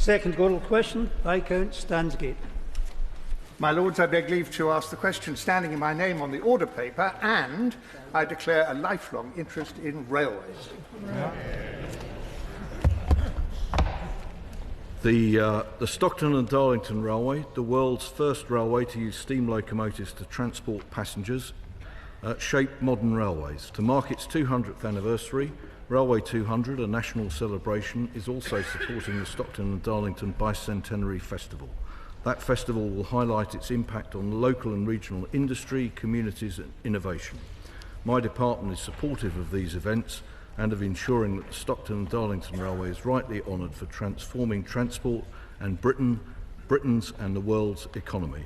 Second oral question, Viscount Stansgate. My Lords, I beg leave to ask the question standing in my name on the order paper, and I declare a lifelong interest in railways. The Stockton and Darlington Railway, the world's first railway to use steam locomotives to transport passengers, shaped modern railways. To mark its 200th anniversary, Railway 200, a national celebration, is also supporting the Stockton and Darlington Bicentenary Festival. That festival will highlight its impact on local and regional industry, communities and innovation. My department is supportive of these events and of ensuring that the Stockton and Darlington Railway is rightly honoured for transforming transport and Britain's and the world's economy.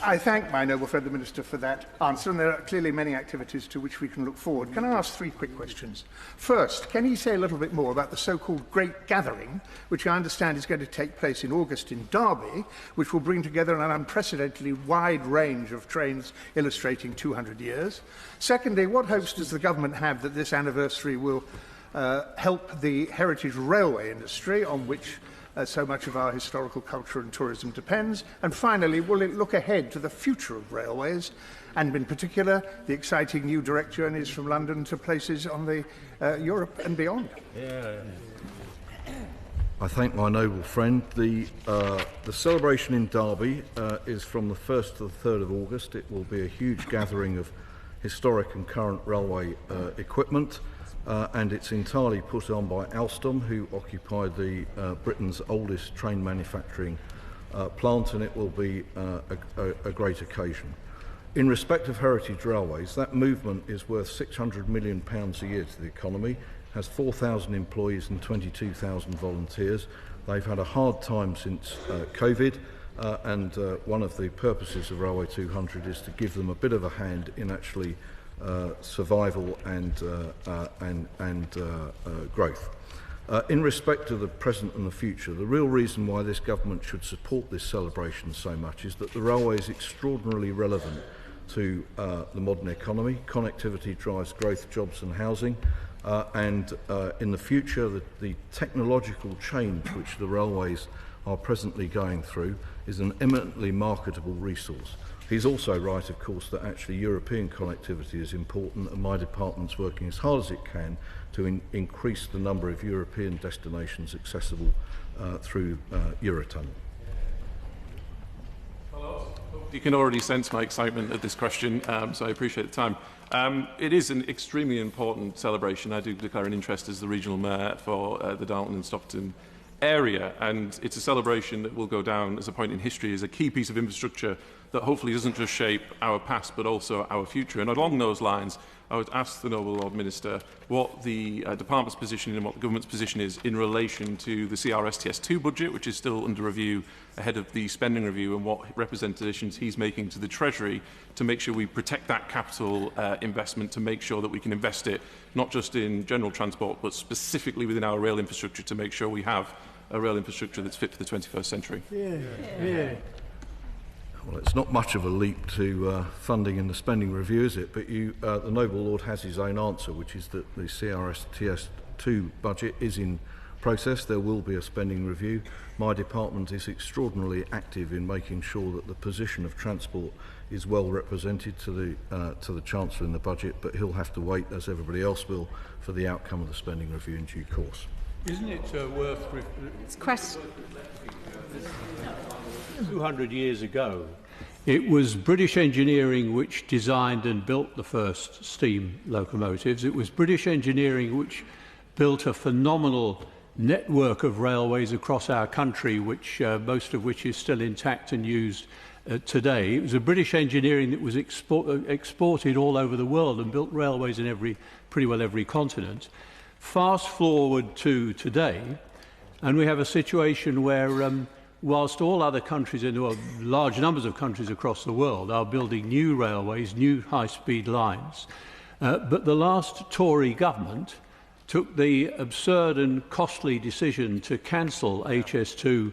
I thank my noble friend the Minister for that answer, and there are clearly many activities to which we can look forward. Can I ask three quick questions? First, can he say a little bit more about the so-called Great Gathering, which I understand is going to take place in August in Derby, which will bring together an unprecedentedly wide range of trains illustrating 200 years? Secondly, what hopes does the government have that this anniversary will help the heritage railway industry, on which so much of our historical culture and tourism depends? And finally, will it look ahead to the future of railways, and in particular the exciting new direct journeys from London to places on the Europe and beyond? I thank my noble friend. The celebration in Derby is from the 1st to the 3rd of August. It will be a huge gathering of historic and current railway equipment. And it's entirely put on by Alstom, who occupy the Britain's oldest train manufacturing plant, and it will be a great occasion. In respect of heritage railways, that movement is worth £600 million a year to the economy, has 4,000 employees and 22,000 volunteers. They've had a hard time since COVID, and one of the purposes of Railway 200 is to give them a bit of a hand in actually survival and growth. In respect to the present and the future, the real reason why this government should support this celebration so much is that the railway is extraordinarily relevant to the modern economy. Connectivity drives growth, jobs and housing, and in the future the technological change which the railways are presently going through is an eminently marketable resource. He's also right, of course, that actually European connectivity is important, and my department's working as hard as it can to increase the number of European destinations accessible through Eurotunnel. You can already sense my excitement at this question, so I appreciate the time. It is an extremely important celebration. I do declare an interest as the regional mayor for the Darlington and Stockton area, and it's a celebration that will go down as a point in history, as a key piece of infrastructure that hopefully doesn't just shape our past but also our future. And along those lines, I would ask the Noble Lord Minister what the department's position and what the government's position is in relation to the CRSTS2 budget, which is still under review ahead of the spending review, and what representations he's making to the Treasury to make sure we protect that capital investment, to make sure that we can invest it not just in general transport but specifically within our rail infrastructure, to make sure we have a rail infrastructure that's fit for the 21st century. Well, it's not much of a leap to funding in the spending review, is it? But the Noble Lord has his own answer, which is that the CRSTS2 budget is in process. There will be a spending review. My department is extraordinarily active in making sure that the position of transport is well represented to the Chancellor in the budget, but he'll have to wait, as everybody else will, for the outcome of the spending review in due course. Isn't it worth... It's question. 200 years ago, it was British engineering which designed and built the first steam locomotives. It was British engineering which built a phenomenal network of railways across our country, which most of which is still intact and used today. It was a British engineering that was exported all over the world and built railways in pretty well every continent. Fast forward to today, and we have a situation where whilst all other countries in the world, large numbers of countries across the world, are building new railways, new high-speed lines, but the last Tory government took the absurd and costly decision to cancel HS2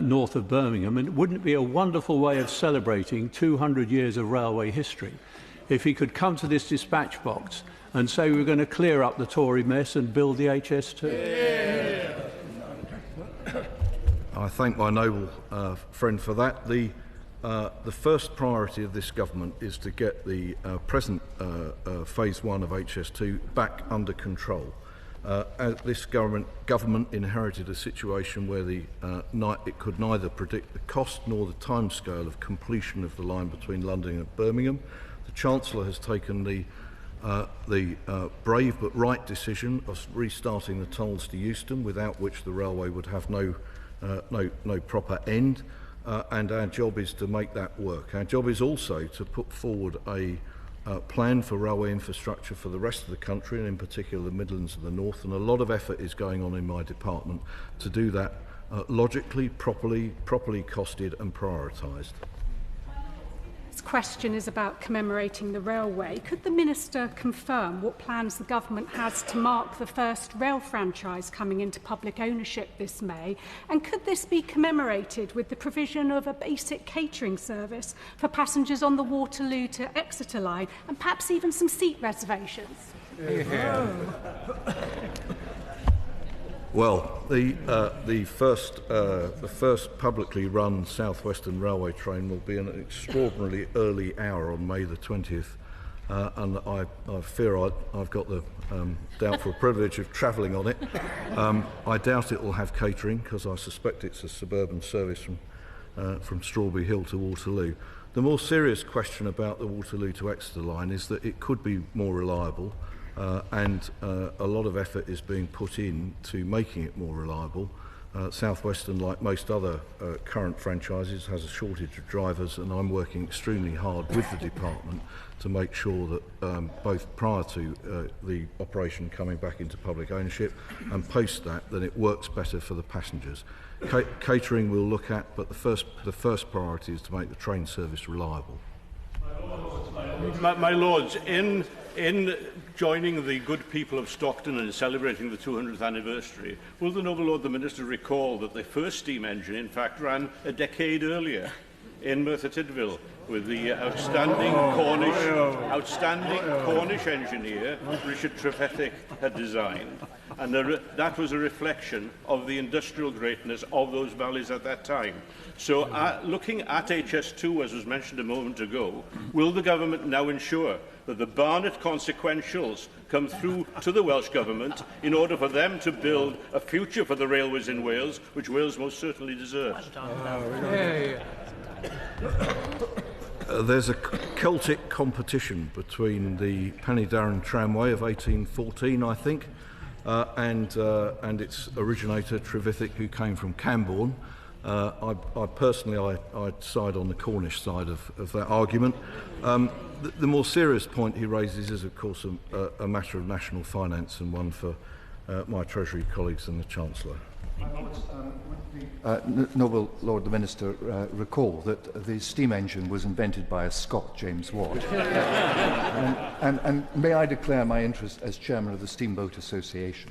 north of Birmingham, and wouldn't it be a wonderful way of celebrating 200 years of railway history if he could come to this dispatch box and say we're going to clear up the Tory mess and build the HS2. I thank my noble friend for that. The first priority of this government is to get the present phase 1 of HS2 back under control. This government inherited a situation where it could neither predict the cost nor the timescale of completion of the line between London and Birmingham. The Chancellor has taken the brave but right decision of restarting the tolls to Euston, without which the railway would have no proper end, and our job is to make that work. Our job is also to put forward a plan for railway infrastructure for the rest of the country, and in particular the Midlands and the North, and a lot of effort is going on in my department to do that logically, properly costed and prioritised. This question is about commemorating the railway. Could the Minister confirm what plans the government has to mark the first rail franchise coming into public ownership this May? And could this be commemorated with the provision of a basic catering service for passengers on the Waterloo to Exeter line, and perhaps even some seat reservations? Well, the first publicly run South Western Railway train will be an extraordinarily early hour on May the 20th, and I fear I've got the doubtful privilege of travelling on it. I doubt it will have catering, because I suspect it's a suburban service from Strawberry Hill to Waterloo. The more serious question about the Waterloo to Exeter line is that it could be more reliable. And a lot of effort is being put in to making it more reliable. South Western, like most other current franchises, has a shortage of drivers, and I'm working extremely hard with the department to make sure that both prior to the operation coming back into public ownership and post that it works better for the passengers. Catering we'll look at, but the first priority is to make the train service reliable. My Lords, in joining the good people of Stockton and celebrating the 200th anniversary, will the noble Lord the Minister recall that the first steam engine, in fact, ran a decade earlier in Merthyr Tydfil with the outstanding Cornish engineer Richard Trevithick had designed, and that was a reflection of the industrial greatness of those valleys at that time. So, looking at HS2, as was mentioned a moment ago, will the government now ensure that the Barnet consequentials come through to the Welsh Government in order for them to build a future for the railways in Wales, which Wales most certainly deserves? There's a Celtic competition between the Penydarren Tramway of 1814, I think, and its originator, Trevithick, who came from Camborne. I personally side on the Cornish side of that argument. The more serious point he raises is, of course, a matter of national finance, and one for my Treasury colleagues and the Chancellor. Noble Lord the Minister, recall that the steam engine was invented by a Scot, James Watt. and may I declare my interest as Chairman of the Steamboat Association,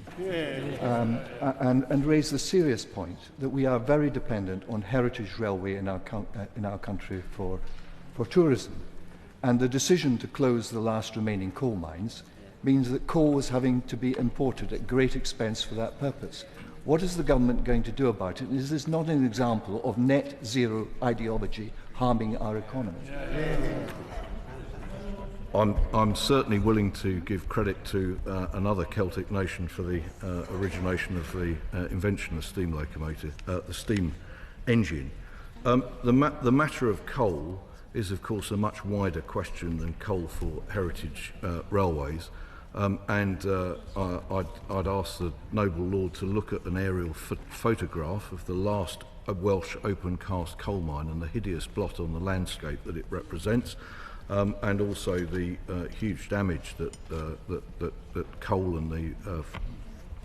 and raise the serious point that we are very dependent on heritage railway in our country for tourism. And the decision to close the last remaining coal mines means that coal is having to be imported at great expense for that purpose. What is the government going to do about it? Is this not an example of net zero ideology harming our economy? I'm certainly willing to give credit to another Celtic nation for the origination of the invention of steam locomotive, the steam engine. The matter of coal is, of course, a much wider question than coal for heritage railways. I'd ask the noble Lord to look at an aerial photograph of the last Welsh open-cast coal mine and the hideous blot on the landscape that it represents, and also the huge damage that coal and the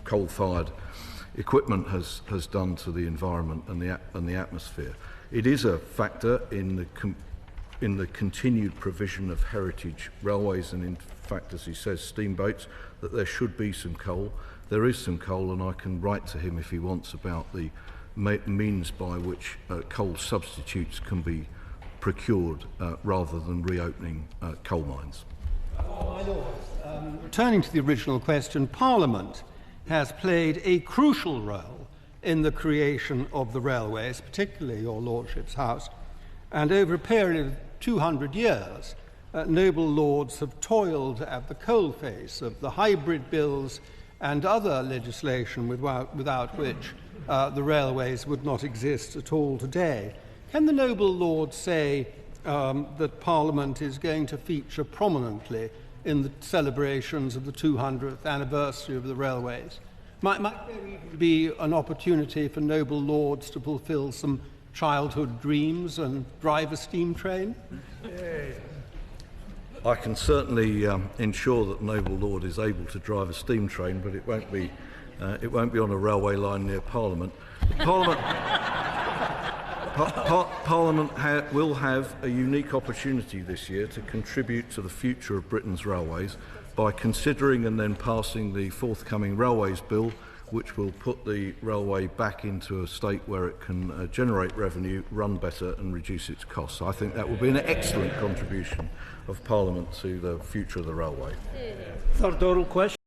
coal-fired equipment has done to the environment and the atmosphere. It is a factor in the continued provision of heritage railways, and in fact, as he says, steamboats, that there should be some coal. There is some coal, and I can write to him if he wants about the means by which coal substitutes can be procured rather than reopening coal mines. My Lords, turning to the original question, Parliament has played a crucial role in the creation of the railways, particularly your Lordship's House, and over a period of 200 years, noble lords have toiled at the coalface of the hybrid bills and other legislation without which the railways would not exist at all today. Can the noble lords say that Parliament is going to feature prominently in the celebrations of the 200th anniversary of the railways? Might there even be an opportunity for noble lords to fulfil some childhood dreams and drive a steam train? I can certainly ensure that the noble lord is able to drive a steam train, but it won't be on a railway line near Parliament. Parliament will have a unique opportunity this year to contribute to the future of Britain's railways by considering and then passing the forthcoming Railways Bill, which will put the railway back into a state where it can generate revenue, run better and reduce its costs. So I think that will be an excellent contribution of Parliament to the future of the railway. Third oral question.